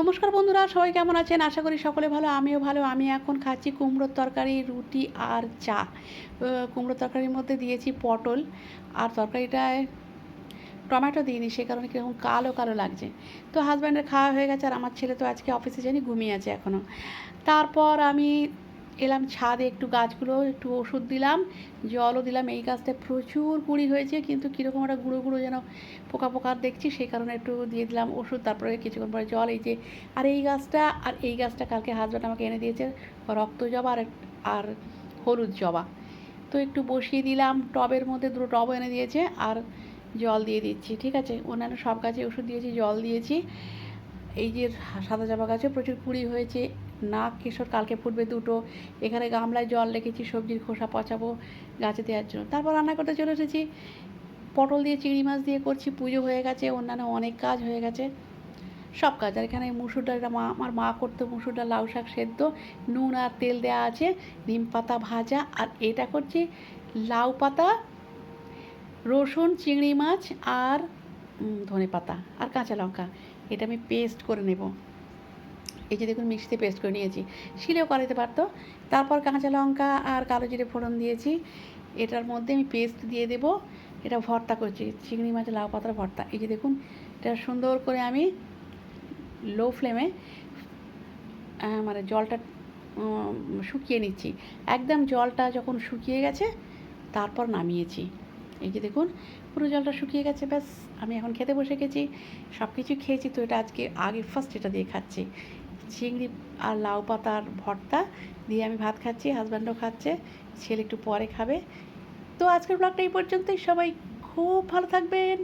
নমস্কার বন্ধুরা, সবাই কেমন আছেন? আশা করি সকলে ভালো, আমিও ভালো। আমি এখন খাচ্ছি কুমড়োর তরকারি, রুটি আর চা। কুমড়োর তরকারির মধ্যে দিয়েছি পটল, আর তরকারিটায় টমেটো দিইনি, সে কারণে কীরকম কালো কালো লাগছে। তো হাজব্যান্ডের খাওয়া হয়ে গেছে, আর আমার ছেলে তো আজকে অফিসে যায়নি, ঘুমিয়ে আছে এখনও। তারপর আমি এলাম ছাদে, গাছগুলো একটু ওষুধ দিলাম, জলও দিলাম। এই গাছটায় প্রচুর কুঁড়ি হয়েছে, কিন্তু কীরকম একটা গুঁড়ো গুঁড়ো যেন পোকা পোকা দেখছি, সেই কারণে একটু দিয়ে দিলাম ওষুধ। তারপরে কিছুক্ষণ পরে জল। এই গাছটা কালকে হাজব্যান্ড আমাকে এনে দিয়েছে, রক্ত জবা আর হলুদ জবা। তো একটু বসিয়ে দিলাম টবের মধ্যে, দুটো টবও এনে দিয়েছে, আর জল দিয়ে দিচ্ছি। ঠিক আছে, অন্যান্য সব গাছে ওষুধ দিয়েছি, জল দিয়েছি। এই যে সাদা জবা গাছে প্রচুর কুঁড়ি হয়েছে। নাক কেশর কালকে ফুটবে দুটো। এখানে গামলায় জল রেখেছি, সবজির খোসা পচাবো গাছে দেওয়ার জন্য। তারপর রান্না করতে চলে এসেছি, পটল দিয়ে চিংড়ি মাছ দিয়ে করছি। পুজো হয়ে গেছে, অন্যান্য অনেক কাজ হয়ে গেছে, সব কাজ। আর এখানে মুসুর ডালটা আমার মা করতো, মুসুর ডাল লাউ শাক সেদ্ধ, নুন আর তেল দেওয়া আছে, নিম পাতা ভাজা। আর এটা করছি লাউ পাতা, রসুন, চিংড়ি মাছ আর ধনে পাতা আর কাঁচা লঙ্কা। এটা আমি পেস্ট করে নেব। এই যে দেখুন, মিক্সিতে পেস্ট করে নিয়েছি, শিলেও করাতে পারতো। তারপর কাঁচা লঙ্কা আর কালো জিরে ফোড়ন দিয়েছি। এটার মধ্যে আমি পেস্ট দিয়ে দেব। এটা ভর্তা করছি, চিংড়ি মাছ লাউ পাতার ভর্তা। এই যে দেখুন, এটা সুন্দর করে আমি লো ফ্লেমে মানে জলটা শুকিয়ে নিচ্ছি। একদম জলটা যখন শুকিয়ে গেছে, তারপর নামিয়েছি। এই যে দেখুন, পুরো জলটা শুকিয়ে গেছে। ব্যাস, আমি এখন খেতে বসে গেছি। সব কিছু খেয়েছি, তো এটা আজকে ফার্স্ট এটা দিয়ে খাচ্ছি, চিংড়ি আর লাউ পাতার ভর্তা দিয়ে আমি ভাত খাচ্ছি, হাজব্যান্ডও খাচ্ছে, ছেলে একটু পরে খাবে। তো আজকের ব্লগটা এই পর্যন্তই। সবাই খুব ভালো থাকবেন।